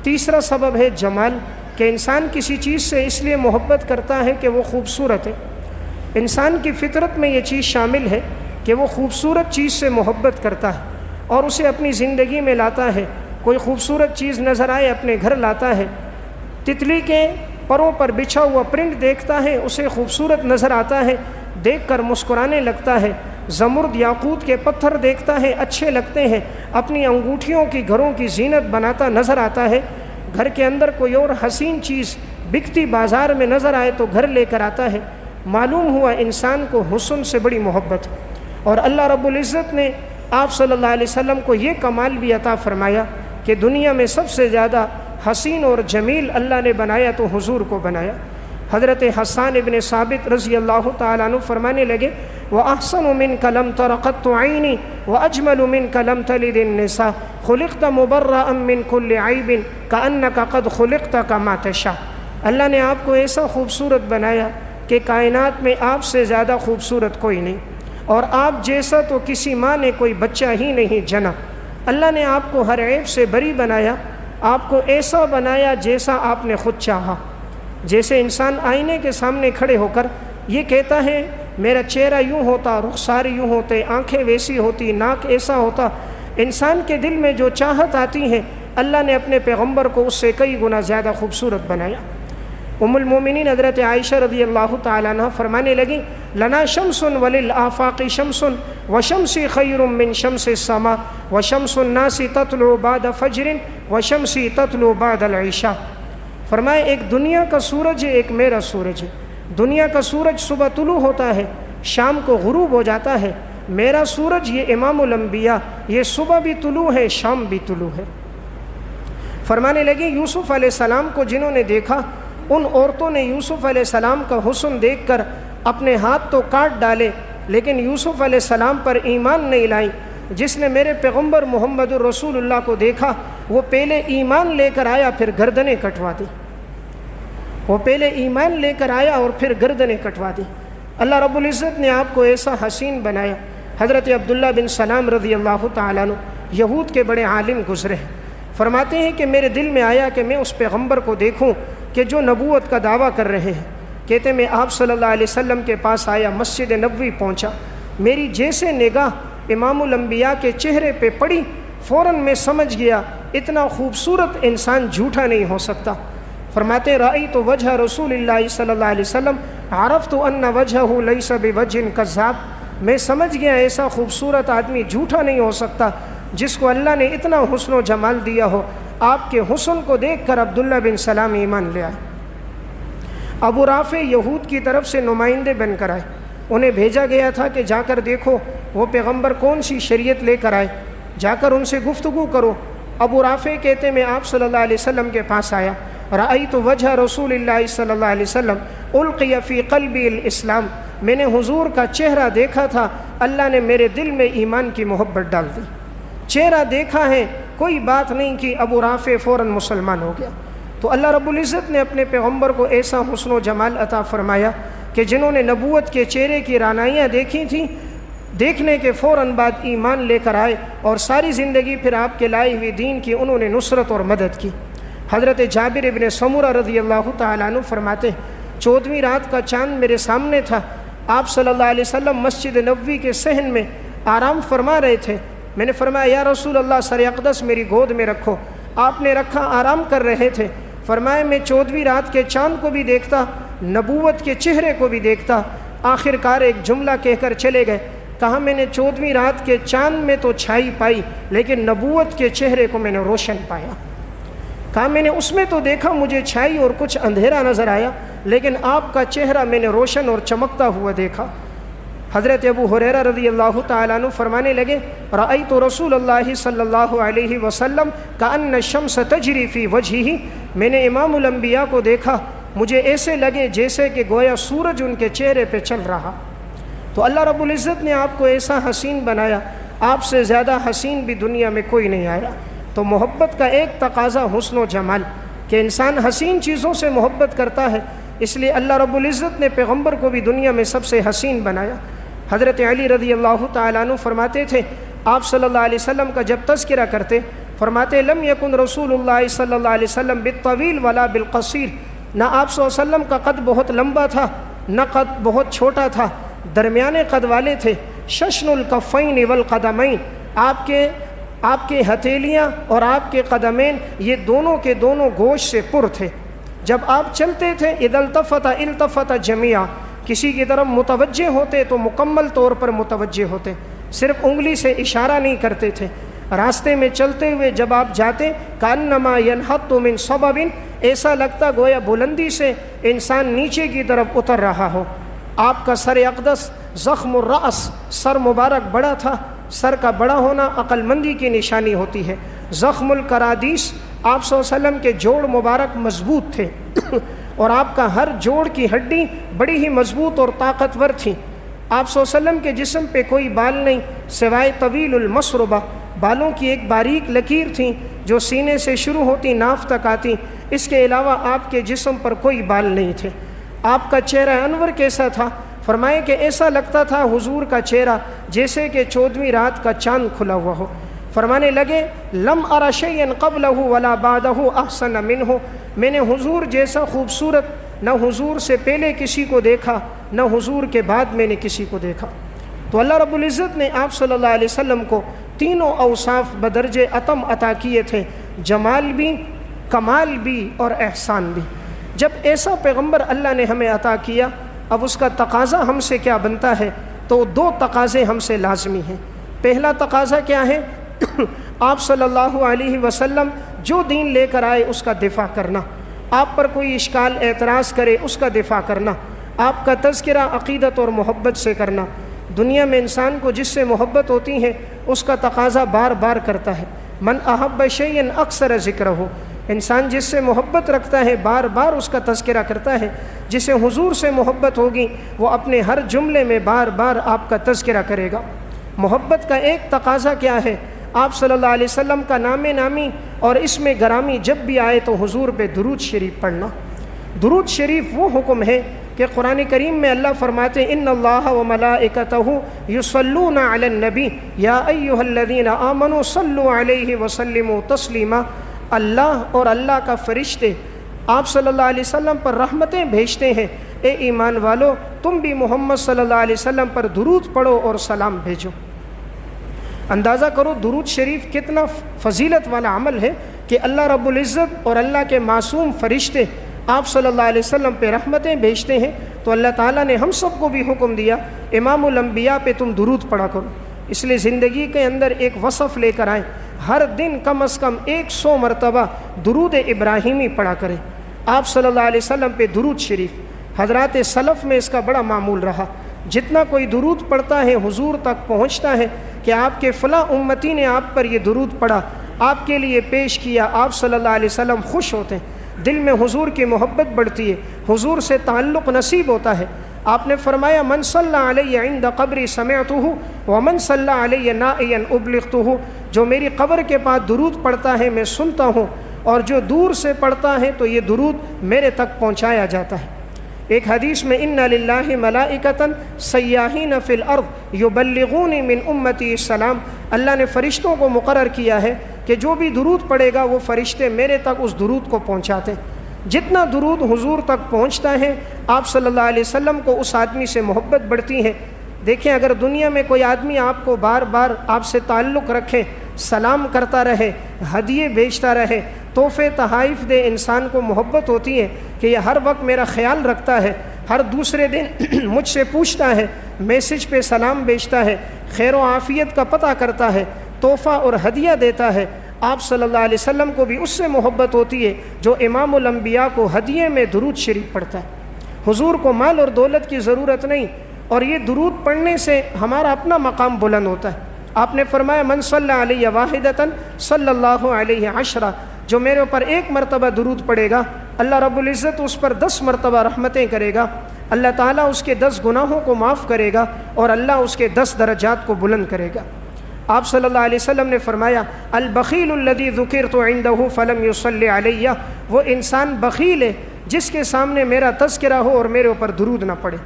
تیسرا سبب ہے جمال، کہ انسان کسی چیز سے اس لیے محبت کرتا ہے کہ وہ خوبصورت ہے۔ انسان کی فطرت میں یہ چیز شامل ہے کہ وہ خوبصورت چیز سے محبت کرتا ہے اور اسے اپنی زندگی میں لاتا ہے۔ کوئی خوبصورت چیز نظر آئے اپنے گھر لاتا ہے، تتلی کے پروں پر بچھا ہوا پرنٹ دیکھتا ہے، اسے خوبصورت نظر آتا ہے، دیکھ کر مسکرانے لگتا ہے۔ زمرد یاقوت کے پتھر دیکھتا ہے، اچھے لگتے ہیں، اپنی انگوٹھیوں کی گھروں کی زینت بناتا نظر آتا ہے۔ گھر کے اندر کوئی اور حسین چیز بکتی بازار میں نظر آئے تو گھر لے کر آتا ہے۔ معلوم ہوا انسان کو حسن سے بڑی محبت ہے، اور اللہ رب العزت نے آپ صلی اللہ علیہ وسلم کو یہ کمال بھی عطا فرمایا کہ دنیا میں سب سے زیادہ حسین اور جمیل اللہ نے بنایا تو حضور کو بنایا۔ حضرت حسان ابن ثابت رضی اللہ تعالیٰ عنہ فرمانے لگے، وَأَحْسَنُ مِنْكَ لَمْ تَرَ قَطُّ عَيْنِي وَأَجْمَلُ مِنْكَ لَمْ تَلِدِ النِّسَاءُ خُلِقْتَ مُبَرَّأً مِنْ كُلِّ عَيْبٍ كَأَنَّكَ قَدْ خُلِقْتَ كَمَا تَشَاءُ۔ اللہ نے آپ کو ایسا خوبصورت بنایا کہ کائنات میں آپ سے زیادہ خوبصورت کوئی نہیں، اور آپ جیسا تو کسی ماں نے کوئی بچہ ہی نہیں جنا۔ اللہ نے آپ کو ہر عیب سے بری بنایا، آپ کو ایسا بنایا جیسا آپ نے خود چاہا۔ جیسے انسان آئینے کے سامنے کھڑے ہو کر یہ کہتا ہے میرا چہرہ یوں ہوتا، رخسار یوں ہوتے، آنکھیں ویسی ہوتی، ناک ایسا ہوتا، انسان کے دل میں جو چاہت آتی ہے اللہ نے اپنے پیغمبر کو اس سے کئی گنا زیادہ خوبصورت بنایا۔ ام المومنین حضرت عائشہ رضی اللہ تعالیٰ عنہ فرمانے لگیں، لنا شمس وللآفاق شمس وشمسی خیر من شمس السماء وشمس الناس تطلع بعد فجر وشمسی تطلع بعد العشاء۔ فرمائے ایک دنیا کا سورج ہے، ایک میرا سورج ہے۔ دنیا کا سورج صبح طلوع ہوتا ہے، شام کو غروب ہو جاتا ہے۔ میرا سورج یہ امام الانبیاء، یہ صبح بھی طلوع ہے، شام بھی طلوع ہے۔ فرمانے لگے یوسف علیہ السلام کو جنہوں نے دیکھا، ان عورتوں نے یوسف علیہ السلام کا حسن دیکھ کر اپنے ہاتھ تو کاٹ ڈالے، لیکن یوسف علیہ السلام پر ایمان نہیں لائیں۔ جس نے میرے پیغمبر محمد الرسول اللہ کو دیکھا وہ پہلے ایمان لے کر آیا پھر گردنیں کٹوا دی، وہ پہلے ایمان لے کر آیا اور پھر گردنیں کٹوا دی۔ اللہ رب العزت نے آپ کو ایسا حسین بنایا۔ حضرت عبداللہ بن سلام رضی اللہ تعالیٰ عنہ یہود کے بڑے عالم گزرے ہیں، فرماتے ہیں کہ میرے دل میں آیا کہ میں اس پیغمبر کو دیکھوں کہ جو نبوت کا دعویٰ کر رہے ہیں۔ کہتے میں آپ صلی اللہ علیہ وسلم کے پاس آیا، مسجد نبوی پہنچا، میری جیسے نگاہ امام الانبیاء کے چہرے پہ پڑی فوراً میں سمجھ گیا اتنا خوبصورت انسان جھوٹا نہیں ہو سکتا۔ فرماتے رأیت وجہ رسول اللہ صلی اللہ علیہ وسلم عرفت ان وجہہ لیس بوجہ کذاب، میں سمجھ گیا ایسا خوبصورت آدمی جھوٹا نہیں ہو سکتا جس کو اللہ نے اتنا حسن و جمال دیا ہو۔ آپ کے حسن کو دیکھ کر عبداللہ بن سلام ایمان لے آئے۔ ابو رافع یہود کی طرف سے نمائندے بن کر آئے، انہیں بھیجا گیا تھا کہ جا کر دیکھو وہ پیغمبر کون سی شریعت لے کر آئے، جا کر ان سے گفتگو کرو۔ ابو رافع کہتے میں آپ صلی اللہ علیہ وسلم کے پاس آیا، رأیت وجہ رسول اللہ صلی اللہ علیہ وسلم القی فی قلبی الاسلام، میں نے حضور کا چہرہ دیکھا تھا، اللہ نے میرے دل میں ایمان کی محبت ڈال دی۔ چہرہ دیکھا ہے، کوئی بات نہیں کی، ابو رافع فوراً مسلمان ہو گیا۔ تو اللہ رب العزت نے اپنے پیغمبر کو ایسا حسن و جمال عطا فرمایا کہ جنہوں نے نبوت کے چہرے کی رعنائیاں دیکھی تھیں، دیکھنے کے فوراً بعد ایمان لے کر آئے اور ساری زندگی پھر آپ کے لائے ہوئے دین کی انہوں نے نصرت اور مدد کی۔ حضرت جابر ابن سمرہ رضی اللہ تعالیٰ عنہ فرماتے 14ویں رات کا چاند میرے سامنے تھا، آپ صلی اللہ علیہ وسلم مسجد نبوی کے صحن میں آرام فرما رہے تھے، میں نے فرمایا یا رسول اللہ سر اقدس میری گود میں رکھو، آپ نے رکھا، آرام کر رہے تھے۔ فرمایا میں 14ویں رات کے چاند کو بھی دیکھتا، نبوت کے چہرے کو بھی دیکھتا۔ آخر کار ایک جملہ کہہ کر چلے گئے، کہا میں نے 14ویں رات کے چاند میں تو چھائی پائی لیکن نبوت کے چہرے کو میں نے روشن پایا۔ کہا میں نے اس میں تو دیکھا مجھے چھائی اور کچھ اندھیرا نظر آیا، لیکن آپ کا چہرہ میں نے روشن اور چمکتا ہوا دیکھا۔ حضرت ابو ہریرہ رضی اللہ تعالیٰ عنہ فرمانے لگے رأیت رسول اللہ صلی اللہ علیہ وسلم کأن الشمس تجری فی وجہہ، میں نے امام الانبیاء کو دیکھا، مجھے ایسے لگے جیسے کہ گویا سورج ان کے چہرے پہ چل رہا۔ تو اللہ رب العزت نے آپ کو ایسا حسین بنایا، آپ سے زیادہ حسین بھی دنیا میں کوئی نہیں آیا۔ تو محبت کا ایک تقاضا حسن و جمال، کہ انسان حسین چیزوں سے محبت کرتا ہے، اس لیے اللہ رب العزت نے پیغمبر کو بھی دنیا میں سب سے حسین بنایا۔ حضرت علی رضی اللہ تعالیٰ عنہ فرماتے تھے آپ صلی اللہ علیہ وسلم کا جب تذکرہ کرتے فرماتے لم یکن رسول اللہ صلی اللہ علیہ وسلم بالطویل ولا بالقصیر، نہ آپ صلی اللہ علیہ وسلم کا قد بہت لمبا تھا نہ قد بہت چھوٹا تھا، درمیانے قد والے تھے۔ ششن الکفین والقدمین، آپ کے ہتھیلیاں اور آپ کے قدمین یہ دونوں کے دونوں گوشت سے پر تھے۔ جب آپ چلتے تھے اذا التفت جمیعا، کسی کی طرف متوجہ ہوتے تو مکمل طور پر متوجہ ہوتے، صرف انگلی سے اشارہ نہیں کرتے تھے۔ راستے میں چلتے ہوئے جب آپ جاتے کانما ینحط من صبب، ایسا لگتا گویا بلندی سے انسان نیچے کی طرف اتر رہا ہو۔ آپ کا سر اقدس زخم الرأس، سر مبارک بڑا تھا، سر کا بڑا ہونا عقل مندی کی نشانی ہوتی ہے۔ زخم الکرادیس، آپ صلی اللہ علیہ وسلم کے جوڑ مبارک مضبوط تھے اور آپ کا ہر جوڑ کی ہڈی بڑی ہی مضبوط اور طاقتور تھی۔ آپ صلی اللہ علیہ وسلم کے جسم پہ کوئی بال نہیں سوائے طویل المسربہ، بالوں کی ایک باریک لکیر تھی جو سینے سے شروع ہوتی ناف تک آتی، اس کے علاوہ آپ کے جسم پر کوئی بال نہیں تھے۔ آپ کا چہرہ انور کیسا تھا؟ فرمائے کہ ایسا لگتا تھا حضور کا چہرہ جیسے کہ 14ویں رات کا چاند کھلا ہوا ہو۔ فرمانے لگے لم ار شیئا قبلہ ولا بعدہ احسن منہ، میں نے حضور جیسا خوبصورت نہ حضور سے پہلے کسی کو دیکھا نہ حضور کے بعد میں نے کسی کو دیکھا۔ تو اللہ رب العزت نے آپ صلی اللہ علیہ وسلم کو تینوں اوصاف بدرجہ اتم عطا کیے تھے، جمال بھی، کمال بھی اور احسان بھی۔ جب ایسا پیغمبر اللہ نے ہمیں عطا کیا، اب اس کا تقاضا ہم سے کیا بنتا ہے؟ تو دو تقاضے ہم سے لازمی ہیں۔ پہلا تقاضا کیا ہے؟ آپ صلی اللہ علیہ وسلم جو دین لے کر آئے اس کا دفاع کرنا، آپ پر کوئی اشکال اعتراض کرے اس کا دفاع کرنا، آپ کا تذکرہ عقیدت اور محبت سے کرنا۔ دنیا میں انسان کو جس سے محبت ہوتی ہے اس کا تقاضا بار بار کرتا ہے۔ من احب شیئا اکثر ذکرہ، انسان جس سے محبت رکھتا ہے بار بار اس کا تذکرہ کرتا ہے۔ جسے حضور سے محبت ہوگی وہ اپنے ہر جملے میں بار بار آپ کا تذکرہ کرے گا۔ محبت کا ایک تقاضا کیا ہے؟ آپ صلی اللہ علیہ وسلم کا نام نامی اور اسم گرامی جب بھی آئے تو حضور پہ درود شریف پڑھنا۔ درود شریف وہ حکم ہے کہ قرآن کریم میں اللہ فرماتے ان اللہ وملائکتہ یصلون علی النبی یا ایھا الذین آمنوا صلوا علیہ وسلموا تسلیما، اللہ اور اللہ کا فرشتے آپ صلی اللہ علیہ وسلم پر رحمتیں بھیجتے ہیں، اے ایمان والو تم بھی محمد صلی اللہ علیہ وسلم پر درود پڑھو اور سلام بھیجو۔ اندازہ کرو درود شریف کتنا فضیلت والا عمل ہے کہ اللہ رب العزت اور اللہ کے معصوم فرشتے آپ صلی اللہ علیہ وسلم پہ رحمتیں بھیجتے ہیں۔ تو اللہ تعالیٰ نے ہم سب کو بھی حکم دیا امام الانبیاء پہ تم درود پڑھا کرو۔ اس لیے زندگی کے اندر ایک وصف لے کر آئیں، ہر دن کم از کم 100 مرتبہ درود ابراہیمی پڑھا کریں، آپ صلی اللہ علیہ وسلم پہ درود شریف۔ حضرات سلف میں اس کا بڑا معمول رہا، جتنا کوئی درود پڑھتا ہے حضور تک پہنچتا ہے کہ آپ کے فلاں امتی نے آپ پر یہ درود پڑھا، آپ کے لیے پیش کیا، آپ صلی اللہ علیہ وسلم خوش ہوتے ہیں، دل میں حضور کی محبت بڑھتی ہے، حضور سے تعلق نصیب ہوتا ہے۔ آپ نے فرمایا من صلی علیہ عند قبری سمعتہ ومن صلی علیہ نائیا ابلغتہ، جو میری قبر کے پاس درود پڑھتا ہے میں سنتا ہوں، اور جو دور سے پڑھتا ہے تو یہ درود میرے تک پہنچایا جاتا ہے۔ ایک حدیث میں ان للہ ملائکۃ سیاحین فی الارض یبلغون من امتی السلام، اللہ نے فرشتوں کو مقرر کیا ہے کہ جو بھی درود پڑھے گا وہ فرشتے میرے تک اس درود کو پہنچاتے ہیں۔ جتنا درود حضور تک پہنچتا ہے آپ صلی اللہ علیہ وسلم کو اس آدمی سے محبت بڑھتی ہے۔ دیکھیں اگر دنیا میں کوئی آدمی آپ کو بار بار آپ سے تعلق رکھے، سلام کرتا رہے، ہدیے بھیجتا رہے، تحفے تحائف دے، انسان کو محبت ہوتی ہے کہ یہ ہر وقت میرا خیال رکھتا ہے، ہر دوسرے دن مجھ سے پوچھتا ہے، میسج پہ سلام بھیجتا ہے، خیر و عافیت کا پتہ کرتا ہے، تحفہ اور ہدیہ دیتا ہے۔ آپ صلی اللہ علیہ وسلم کو بھی اس سے محبت ہوتی ہے جو امام الانبیاء کو ہدیے میں درود شریف پڑھتا ہے۔ حضور کو مال اور دولت کی ضرورت نہیں، اور یہ درود پڑھنے سے ہمارا اپنا مقام بلند ہوتا ہے۔ آپ نے فرمایا من صلی علیہ واحدۃ صلی اللہ علیہ عشرہ، جو میرے اوپر ایک مرتبہ درود پڑھے گا اللہ رب العزت اس پر 10 مرتبہ رحمتیں کرے گا، اللہ تعالیٰ اس کے 10 گناہوں کو معاف کرے گا اور اللہ اس کے 10 درجات کو بلند کرے گا۔ آپ صلی اللہ علیہ وسلم نے فرمایا البخیل الذی ذکرت عندہ فلم یصلی علیہ، وہ انسان بخیل ہے جس کے سامنے میرا تذکرہ ہو اور میرے اوپر درود نہ پڑھے۔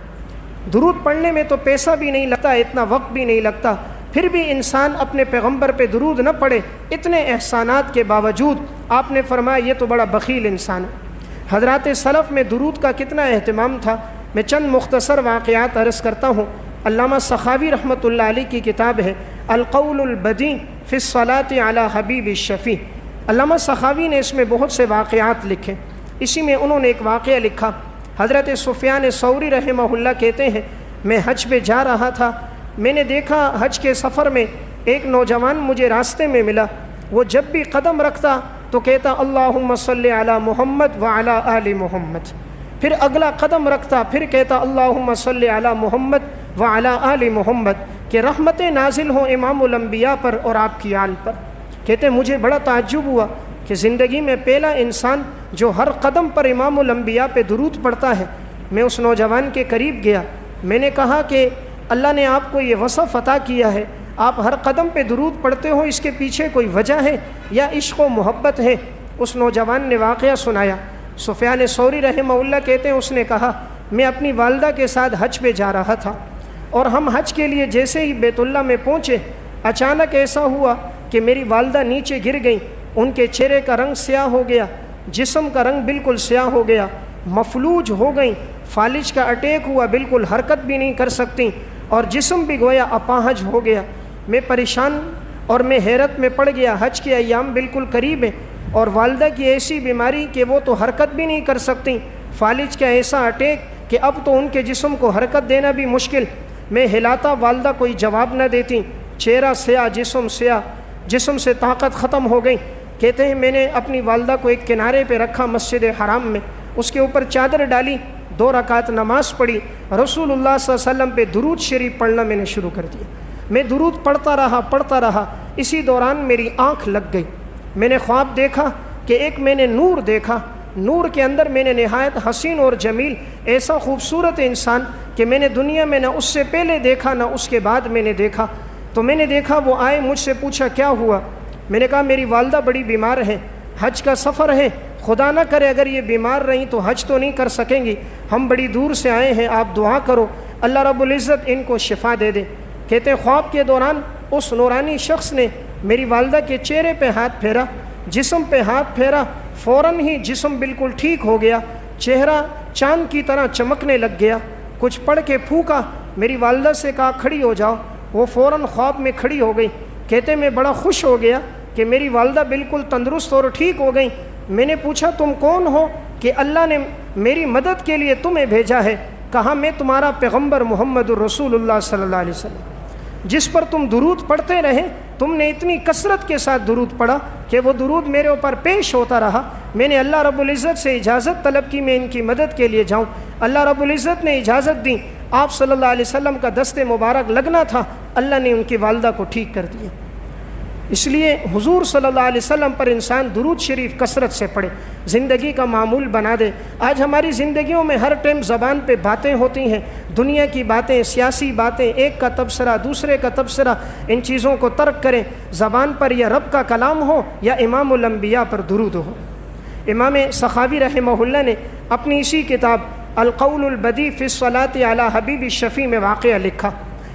درود پڑھنے میں تو پیسہ بھی نہیں لگتا، اتنا وقت بھی نہیں لگتا، پھر بھی انسان اپنے پیغمبر پہ درود نہ پڑھے، اتنے احسانات کے باوجود آپ نے فرمایا یہ تو بڑا بخیل انسان ہے۔ حضرات سلف میں درود کا کتنا اہتمام تھا، میں چند مختصر واقعات عرض کرتا ہوں۔ علامہ سخاوی رحمۃ اللہ علیہ کی کتاب ہے القول البدیع فی الصلاۃ علی حبیب الشفیع، علامہ سخاوی نے اس میں بہت سے واقعات لکھے۔ اسی میں انہوں نے ایک واقعہ لکھا، حضرت سفیان ثوری رحمہ اللہ کہتے ہیں میں حج پہ جا رہا تھا، میں نے دیکھا حج کے سفر میں ایک نوجوان مجھے راستے میں ملا، وہ جب بھی قدم رکھتا تو کہتا اللہم صلی علی محمد وعلی آل محمد، پھر اگلا قدم رکھتا پھر کہتا اللہم صلی علی محمد وعلی آل محمد، کہ رحمتیں نازل ہوں امام الانبیاء پر اور آپ کی آل پر۔ کہتے مجھے بڑا تعجب ہوا کہ زندگی میں پہلا انسان جو ہر قدم پر امام الانبیاء پہ درود پڑھتا ہے۔ میں اس نوجوان کے قریب گیا، میں نے کہا کہ اللہ نے آپ کو یہ وصف عطا کیا ہے، آپ ہر قدم پہ درود پڑھتے ہو، اس کے پیچھے کوئی وجہ ہے یا عشق و محبت ہے؟ اس نوجوان نے واقعہ سنایا۔ سفیان ثوری رحمہ اللہ کہتے ہیں اس نے کہا میں اپنی والدہ کے ساتھ حج پہ جا رہا تھا، اور ہم حج کے لیے جیسے ہی بیت اللہ میں پہنچے، اچانک ایسا ہوا کہ میری والدہ نیچے گر گئیں، ان کے چہرے کا رنگ سیاہ ہو گیا، جسم کا رنگ بالکل سیاہ ہو گیا، مفلوج ہو گئیں، فالج کا اٹیک ہوا، بالکل حرکت بھی نہیں کر سکتی، اور جسم بھی گویا اپاہج ہو گیا۔ میں پریشان اور میں حیرت میں پڑ گیا، حج کے ایام بالکل قریب ہیں اور والدہ کی ایسی بیماری کہ وہ تو حرکت بھی نہیں کر سکتی، فالج کا ایسا اٹیک کہ اب تو ان کے جسم کو حرکت دینا بھی مشکل۔ میں ہلاتا، والدہ کوئی جواب نہ دیتی، چہرہ سیاہ، جسم سیاہ، جسم سے طاقت ختم ہو گئی۔ کہتے ہیں میں نے اپنی والدہ کو ایک کنارے پہ رکھا مسجد حرام میں، اس کے اوپر چادر ڈالی، 2 رکعت نماز پڑھی، رسول اللہ صلی اللہ علیہ وسلم پہ درود شریف پڑھنا میں نے شروع کر دیا۔ میں درود پڑھتا رہا، اسی دوران میری آنکھ لگ گئی، میں نے خواب دیکھا کہ ایک میں نے نور دیکھا، نور کے اندر میں نے نہایت حسین اور جمیل ایسا خوبصورت انسان کہ میں نے دنیا میں نہ اس سے پہلے دیکھا نہ اس کے بعد میں نے دیکھا۔ تو میں نے دیکھا وہ آئے، مجھ سے پوچھا کیا ہوا؟ میں نے کہا میری والدہ بڑی بیمار ہیں، حج کا سفر ہے، خدا نہ کرے اگر یہ بیمار رہیں تو حج تو نہیں کر سکیں گی، ہم بڑی دور سے آئے ہیں، آپ دعا کرو اللہ رب العزت ان کو شفا دے دے۔ کہتے ہیں خواب کے دوران اس نورانی شخص نے میری والدہ کے چہرے پہ ہاتھ پھیرا، جسم پہ ہاتھ پھیرا، فوراً ہی جسم بالکل ٹھیک ہو گیا، چہرہ چاند کی طرح چمکنے لگ گیا۔ کچھ پڑھ کے پھونکا، میری والدہ سے کہا کھڑی ہو جاؤ، وہ فوراً خواب میں کھڑی ہو گئی۔ کہتے میں بڑا خوش ہو گیا کہ میری والدہ بالکل تندرست اور ٹھیک ہو گئی۔ میں نے پوچھا تم کون ہو کہ اللہ نے میری مدد کے لیے تمہیں بھیجا ہے؟ کہا میں تمہارا پیغمبر محمد الرسول اللہ صلی اللہ علیہ وسلم، جس پر تم درود پڑھتے رہے، تم نے اتنی کثرت کے ساتھ درود پڑھا کہ وہ درود میرے اوپر پیش ہوتا رہا۔ میں نے اللہ رب العزت سے اجازت طلب کی میں ان کی مدد کے لیے جاؤں، اللہ رب العزت نے اجازت دی، آپ صلی اللہ علیہ وسلم کا دست مبارک لگنا تھا، اللہ نے ان کی والدہ کو ٹھیک کر دیا۔ اس لیے حضور صلی اللہ علیہ وسلم پر انسان درود شریف کثرت سے پڑھے، زندگی کا معمول بنا دے۔ آج ہماری زندگیوں میں ہر ٹائم زبان پہ باتیں ہوتی ہیں، دنیا کی باتیں، سیاسی باتیں، ایک کا تبصرہ دوسرے کا تبصرہ، ان چیزوں کو ترک کریں، زبان پر یا رب کا کلام ہو یا امام الانبیاء پر درود ہو۔ امام سخاوی رحمہ اللہ نے اپنی اسی کتاب القول البدیع فی الصلاۃ علی حبیب الشفیع میں واقعہ لکھا۔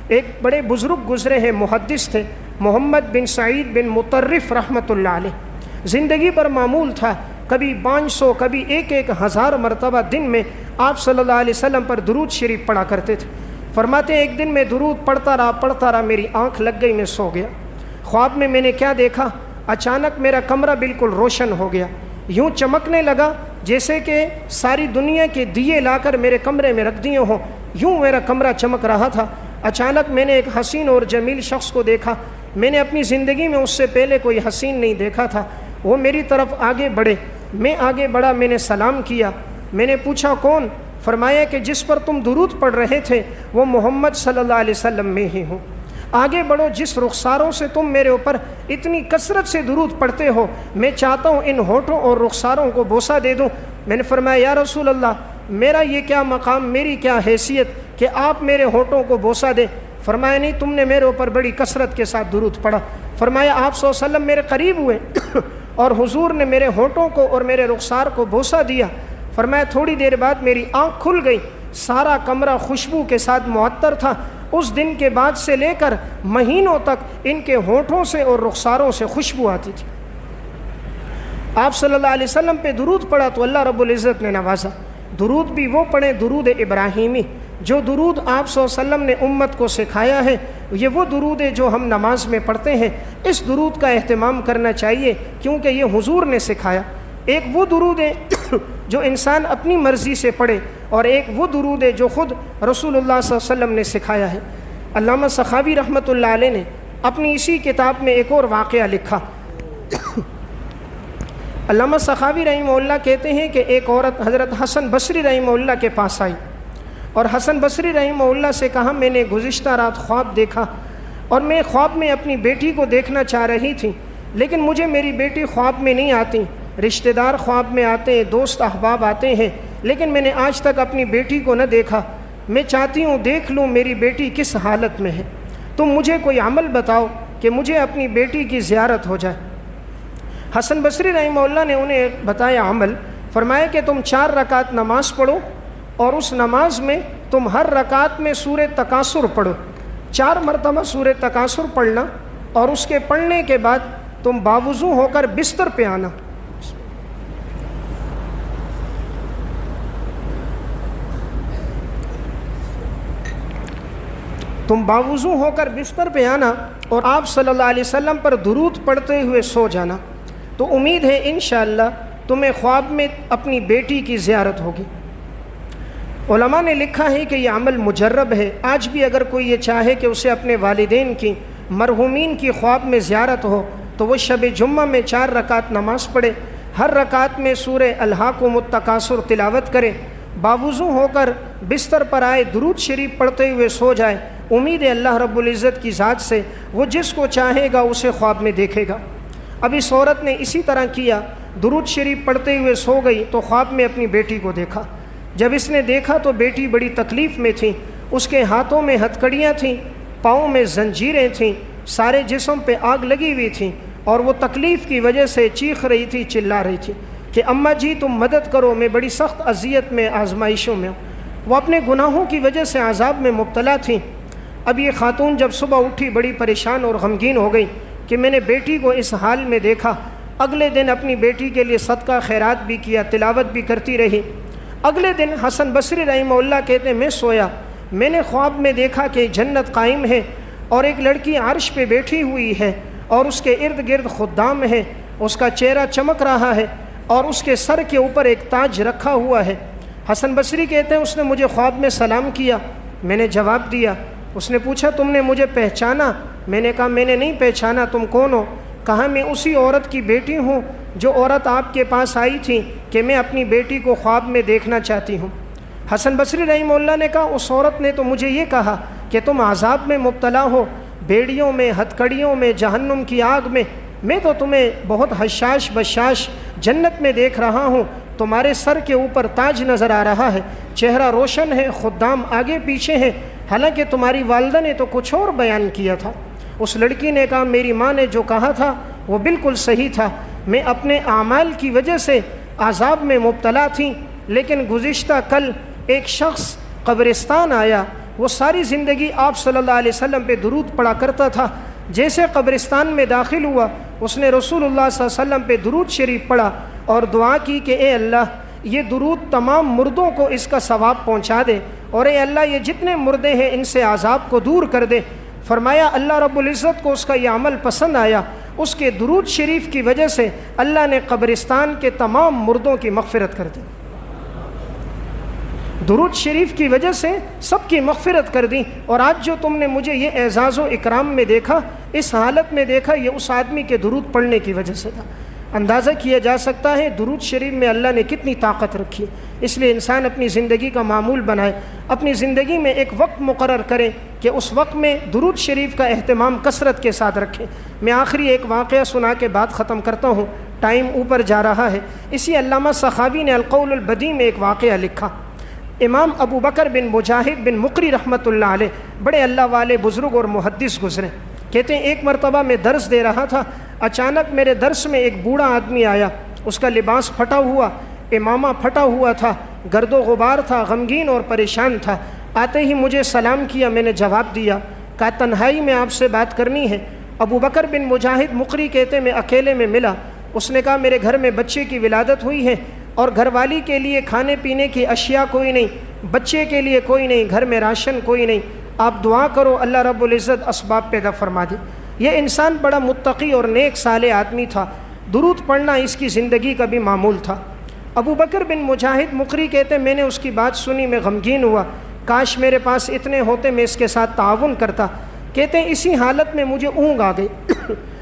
ایک بڑے بزرگ گزرے ہیں، محدث تھے، محمد بن سعید بن مطرف رحمۃ اللہ علیہ۔ زندگی پر معمول تھا کبھی 500 کبھی 1000 مرتبہ دن میں آپ صلی اللہ علیہ وسلم پر درود شریف پڑھا کرتے تھے۔ فرماتے ہیں ایک دن میں درود پڑھتا رہا، میری آنکھ لگ گئی، میں سو گیا۔ خواب میں نے کیا دیکھا؟ اچانک میرا کمرہ بالکل روشن ہو گیا، یوں چمکنے لگا جیسے کہ ساری دنیا کے دیے لا کر میرے کمرے میں رکھ دیے ہوں، یوں میرا کمرہ چمک رہا تھا۔ اچانک میں نے ایک حسین اور جمیل شخص کو دیکھا، میں نے اپنی زندگی میں اس سے پہلے کوئی حسین نہیں دیکھا تھا۔ وہ میری طرف آگے بڑھے، میں آگے بڑھا، میں نے سلام کیا، میں نے پوچھا کون؟ فرمایا کہ جس پر تم درود پڑھ رہے تھے وہ محمد صلی اللہ علیہ وسلم میں ہی ہوں۔ آگے بڑھو، جس رخساروں سے تم میرے اوپر اتنی کثرت سے درود پڑھتے ہو، میں چاہتا ہوں ان ہونٹوں اور رخساروں کو بوسہ دے دوں۔ میں نے فرمایا یا رسول اللہ، میرا یہ کیا مقام، میری کیا حیثیت کہ آپ میرے ہونٹوں کو بوسہ دیں؟ فرمایا نہیں، تم نے میرے اوپر بڑی کثرت کے ساتھ درود پڑھا۔ فرمایا آپ صلی اللہ علیہ وسلم میرے قریب ہوئے اور حضور نے میرے ہونٹوں کو اور میرے رخسار کو بوسہ دیا۔ فرمایا تھوڑی دیر بعد میری آنکھ کھل گئی، سارا کمرہ خوشبو کے ساتھ معطر تھا، اس دن کے بعد سے لے کر مہینوں تک ان کے ہونٹوں سے اور رخساروں سے خوشبو آتی تھی۔ آپ صلی اللہ علیہ وسلم پہ درود پڑھا تو اللہ رب العزت نے نوازا۔ درود بھی وہ پڑھیں، درود ابراہیمی، جو درود آپ صلی اللہ علیہ وسلم نے امت کو سکھایا ہے، یہ وہ درود ہے جو ہم نماز میں پڑھتے ہیں۔ اس درود کا اہتمام کرنا چاہیے کیونکہ یہ حضور نے سکھایا۔ ایک وہ درود ہے جو انسان اپنی مرضی سے پڑھے، اور ایک وہ درود ہے جو خود رسول اللہ صلی اللہ علیہ وسلم نے سکھایا ہے۔ علامہ سخاوی رحمۃ اللہ علیہ نے اپنی اسی کتاب میں ایک اور واقعہ لکھا۔ علامہ سخاوی رحمہ اللہ کہتے ہیں کہ ایک عورت حضرت حسن بصری رحمہ اللہ کے پاس آئی اور حسن بصری رحمہ اللہ سے کہا، میں نے گزشتہ رات خواب دیکھا اور میں خواب میں اپنی بیٹی کو دیکھنا چاہ رہی تھی، لیکن مجھے میری بیٹی خواب میں نہیں آتی، رشتہ دار خواب میں آتے ہیں، دوست احباب آتے ہیں، لیکن میں نے آج تک اپنی بیٹی کو نہ دیکھا۔ میں چاہتی ہوں دیکھ لوں میری بیٹی کس حالت میں ہے، تم مجھے کوئی عمل بتاؤ کہ مجھے اپنی بیٹی کی زیارت ہو جائے۔ حسن بصری رحمہ اللہ نے انہیں بتایا عمل، فرمایا کہ تم 4 رکعت نماز پڑھو اور اس نماز میں تم ہر رکعت میں سورہ تکاثر پڑھو، 4 مرتبہ سورہ تکاثر پڑھنا، اور اس کے پڑھنے کے بعد تم باوضو ہو کر بستر پہ آنا۔ تم باوضو ہو کر بستر پہ آنا اور آپ صلی اللہ علیہ وسلم پر درود پڑھتے ہوئے سو جانا، تو امید ہے انشاءاللہ تمہیں خواب میں اپنی بیٹی کی زیارت ہوگی۔ علماء نے لکھا ہے کہ یہ عمل مجرب ہے، آج بھی اگر کوئی یہ چاہے کہ اسے اپنے والدین کی، مرحومین کی خواب میں زیارت ہو تو وہ شب جمعہ میں 4 رکعت نماز پڑھے، ہر رکعت میں سورہ الہاکم التکاثر تلاوت کرے، باوضو ہو کر بستر پر آئے، درود شریف پڑھتے ہوئے سو جائے۔ امید ہے اللہ رب العزت کی ذات سے وہ جس کو چاہے گا اسے خواب میں دیکھے گا۔ اب اس عورت نے اسی طرح کیا، درود شریف پڑھتے ہوئے سو گئی تو خواب میں اپنی بیٹی کو دیکھا۔ جب اس نے دیکھا تو بیٹی بڑی تکلیف میں تھی، اس کے ہاتھوں میں ہتھکڑیاں تھیں، پاؤں میں زنجیریں تھیں، سارے جسم پہ آگ لگی ہوئی تھی، اور وہ تکلیف کی وجہ سے چیخ رہی تھی، چلا رہی تھی کہ اماں جی تم مدد کرو، میں بڑی سخت اذیت میں، آزمائشوں میں ہوں۔ وہ اپنے گناہوں کی وجہ سے عذاب میں مبتلا تھیں۔ اب یہ خاتون جب صبح اٹھی بڑی پریشان اور غمگین ہو گئی کہ میں نے بیٹی کو اس حال میں دیکھا۔ اگلے دن اپنی بیٹی کے لیے صدقہ خیرات بھی کیا، تلاوت بھی کرتی رہی۔ اگلے دن حسن بصری رحمہ اللہ کہتے ہیں میں سویا، میں نے خواب میں دیکھا کہ جنت قائم ہے اور ایک لڑکی عرش پہ بیٹھی ہوئی ہے اور اس کے ارد گرد خدام ہیں، اس کا چہرہ چمک رہا ہے اور اس کے سر کے اوپر ایک تاج رکھا ہوا ہے۔ حسن بصری کہتے ہیں اس نے مجھے خواب میں سلام کیا، میں نے جواب دیا۔ اس نے پوچھا تم نے مجھے پہچانا؟ میں نے کہا میں نے نہیں پہچانا، تم کون ہو؟ کہا میں اسی عورت کی بیٹی ہوں جو عورت آپ کے پاس آئی تھی کہ میں اپنی بیٹی کو خواب میں دیکھنا چاہتی ہوں۔ حسن بصری رحمہ اللہ نے کہا اس عورت نے تو مجھے یہ کہا کہ تم عذاب میں مبتلا ہو، بیڑیوں میں، ہتھکڑیوں میں، جہنم کی آگ میں تو تمہیں بہت حشاش بشاش جنت میں دیکھ رہا ہوں، تمہارے سر کے اوپر تاج نظر آ رہا ہے، چہرہ روشن ہے، خدام آگے پیچھے ہیں، حالانکہ تمہاری والدہ نے تو کچھ اور بیان کیا تھا۔ اس لڑکی نے کہا میری ماں نے جو کہا تھا وہ بالکل صحیح تھا، میں اپنے اعمال کی وجہ سے عذاب میں مبتلا تھی، لیکن گزشتہ کل ایک شخص قبرستان آیا، وہ ساری زندگی آپ صلی اللہ علیہ وسلم پہ درود پڑھا کرتا تھا، جیسے قبرستان میں داخل ہوا اس نے رسول اللہ صلی اللہ علیہ وسلم پہ درود شریف پڑھا اور دعا کی کہ اے اللہ یہ درود تمام مردوں کو اس کا ثواب پہنچا دے، اور اے اللہ یہ جتنے مردے ہیں ان سے عذاب کو دور کر دے۔ فرمایا اللہ رب العزت کو اس کا یہ عمل پسند آیا، اس کے درود شریف کی وجہ سے اللہ نے قبرستان کے تمام مردوں کی مغفرت کر دی، درود شریف کی وجہ سے سب کی مغفرت کر دی۔ اور آج جو تم نے مجھے یہ اعزاز و اکرام میں دیکھا، اس حالت میں دیکھا، یہ اس آدمی کے درود پڑھنے کی وجہ سے تھا۔ اندازہ کیا جا سکتا ہے درود شریف میں اللہ نے کتنی طاقت رکھی ہے۔ اس لیے انسان اپنی زندگی کا معمول بنائے، اپنی زندگی میں ایک وقت مقرر کرے کہ اس وقت میں درود شریف کا اہتمام کثرت کے ساتھ رکھے۔ میں آخری ایک واقعہ سنا کے بعد ختم کرتا ہوں، ٹائم اوپر جا رہا ہے۔ اسی علامہ سخاوی نے القول البدیع میں ایک واقعہ لکھا۔ امام ابو بکر بن مجاہد بن مقری رحمۃ اللہ علیہ بڑے اللہ والے بزرگ اور محدث گزرے، کہتے ہیں ایک مرتبہ میں درس دے رہا تھا، اچانک میرے درس میں ایک بوڑھا آدمی آیا، اس کا لباس پھٹا ہوا، امامہ پھٹا ہوا تھا، گرد و غبار تھا، غمگین اور پریشان تھا۔ آتے ہی مجھے سلام کیا، میں نے جواب دیا، کہا تنہائی میں آپ سے بات کرنی ہے؟ ابو بکر بن مجاہد مقری کہتے میں اکیلے میں ملا، اس نے کہا میرے گھر میں بچے کی ولادت ہوئی ہے اور گھر والی کے لیے کھانے پینے کی اشیاء کوئی نہیں، بچے کے لیے کوئی نہیں، گھر میں راشن کوئی نہیں، آپ دعا کرو اللہ رب العزت اسباب پیدا فرما دے۔ یہ انسان بڑا متقی اور نیک صالح آدمی تھا، درود پڑھنا اس کی زندگی کا بھی معمول تھا۔ ابو بکر بن مجاہد مقری کہتے میں نے اس کی بات سنی، میں غمگین ہوا، کاش میرے پاس اتنے ہوتے میں اس کے ساتھ تعاون کرتا۔ کہتے ہیں اسی حالت میں مجھے اونگ آ گئی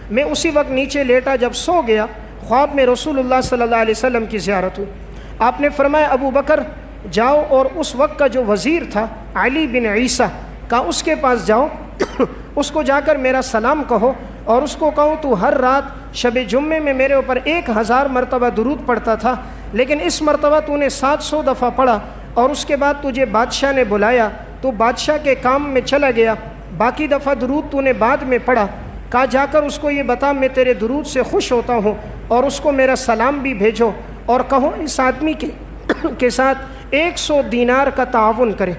میں اسی وقت نیچے لیٹا، جب سو گیا خواب میں رسول اللہ صلی اللہ علیہ وسلم کی زیارت ہوئی۔ آپ نے فرمایا ابو بکر جاؤ اور اس وقت کا جو وزیر تھا علی بن عیسیٰ کا، اس کے پاس جاؤ اس کو جا کر میرا سلام کہو اور اس کو کہو تو ہر رات شب جمعے میں میرے اوپر 1000 مرتبہ درود پڑھتا تھا، لیکن اس مرتبہ تو نے 700 دفعہ پڑھا اور اس کے بعد تجھے بادشاہ نے بلایا تو بادشاہ کے کام میں چلا گیا، باقی دفعہ درود تو نے بعد میں پڑھا۔ کہا جا کر اس کو یہ بتا میں تیرے درود سے خوش ہوتا ہوں اور اس کو میرا سلام بھی بھیجو اور کہو اس آدمی کے ساتھ 100 دینار کا تعاون کرے۔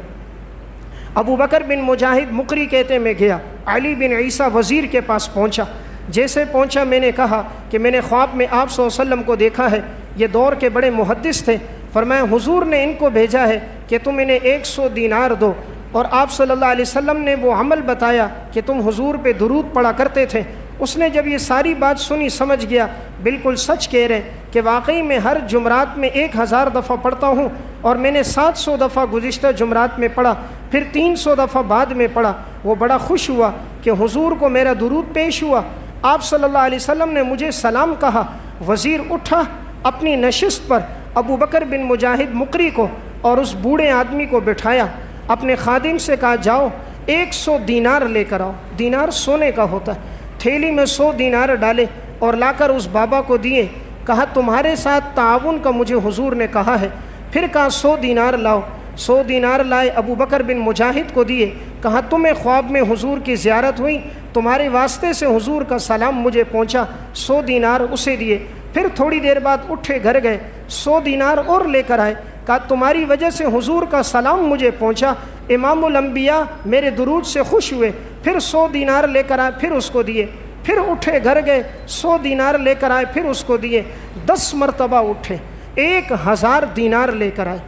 ابو بکر بن مجاہد مقری کہتے میں گیا، علی بن عیسیٰ وزیر کے پاس پہنچا، جیسے پہنچا میں نے کہا کہ میں نے خواب میں آپ صلی اللہ علیہ وسلم کو دیکھا ہے، یہ دور کے بڑے محدث تھے، فرمایا حضور نے ان کو بھیجا ہے کہ تم انہیں 100 دینار دو، اور آپ صلی اللہ علیہ وسلم نے وہ عمل بتایا کہ تم حضور پہ درود پڑھا کرتے تھے۔ اس نے جب یہ ساری بات سنی سمجھ گیا بالکل سچ کہہ رہے کہ واقعی میں ہر جمعرات میں 1000 دفعہ پڑھتا ہوں اور میں نے 700 دفعہ گزشتہ جمعرات میں پڑھا، پھر 300 دفعہ بعد میں پڑھا۔ وہ بڑا خوش ہوا کہ حضور کو میرا درود پیش ہوا۔ آپ صلی اللہ علیہ وسلم نے مجھے سلام کہا، وزیر اٹھا اپنی نشست پر، ابو بکر بن مجاہد مقری کو اور اس بوڑھے آدمی کو بٹھایا، اپنے خادم سے کہا جاؤ 100 دینار لے کر آؤ، دینار سونے کا ہوتا ہے، تھیلی میں 100 دینار ڈالے اور لا کر اس بابا کو دیے، کہا تمہارے ساتھ تعاون کا مجھے حضور نے کہا ہے، پھر کہا 100 دینار لاؤ، 100 دینار لائے، ابو بکر بن مجاہد کو دیے، کہا تمہیں خواب میں حضور کی زیارت ہوئی، تمہارے واسطے سے حضور کا سلام مجھے پہنچا، 100 دینار اسے دیے، پھر تھوڑی دیر بعد اٹھے گھر گئے، 100 دینار اور لے کر آئے، کہا تمہاری وجہ سے حضور کا سلام مجھے پہنچا، امام الانبیاء میرے درود سے خوش ہوئے، پھر 100 دینار لے کر آئے، پھر اس کو دیے، پھر اٹھے گھر گئے، 100 دینار لے کر آئے، پھر اس کو دیے، 10 مرتبہ اٹھے، 1000 دینار لے کر آئے۔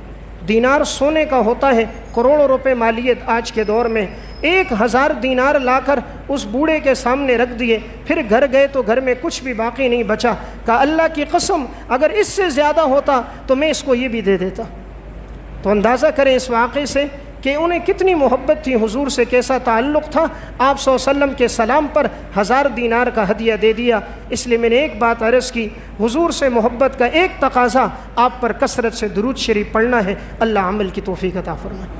دینار سونے کا ہوتا ہے، کروڑوں روپے مالیت آج کے دور میں، 1000 دینار لا کر اس بوڑھے کے سامنے رکھ دیے، پھر گھر گئے تو گھر میں کچھ بھی باقی نہیں بچا، کہا اللہ کی قسم اگر اس سے زیادہ ہوتا تو میں اس کو یہ بھی دے دیتا۔ تو اندازہ کریں اس واقعے سے کہ انہیں کتنی محبت تھی، حضور سے کیسا تعلق تھا، آپ صلی اللہ علیہ وسلم کے سلام پر 1000 دینار کا ہدیہ دے دیا۔ اس لیے میں نے ایک بات عرض کی، حضور سے محبت کا ایک تقاضا آپ پر کثرت سے درود شریف پڑھنا ہے۔ اللہ عمل کی توفیق عطا فرمائے۔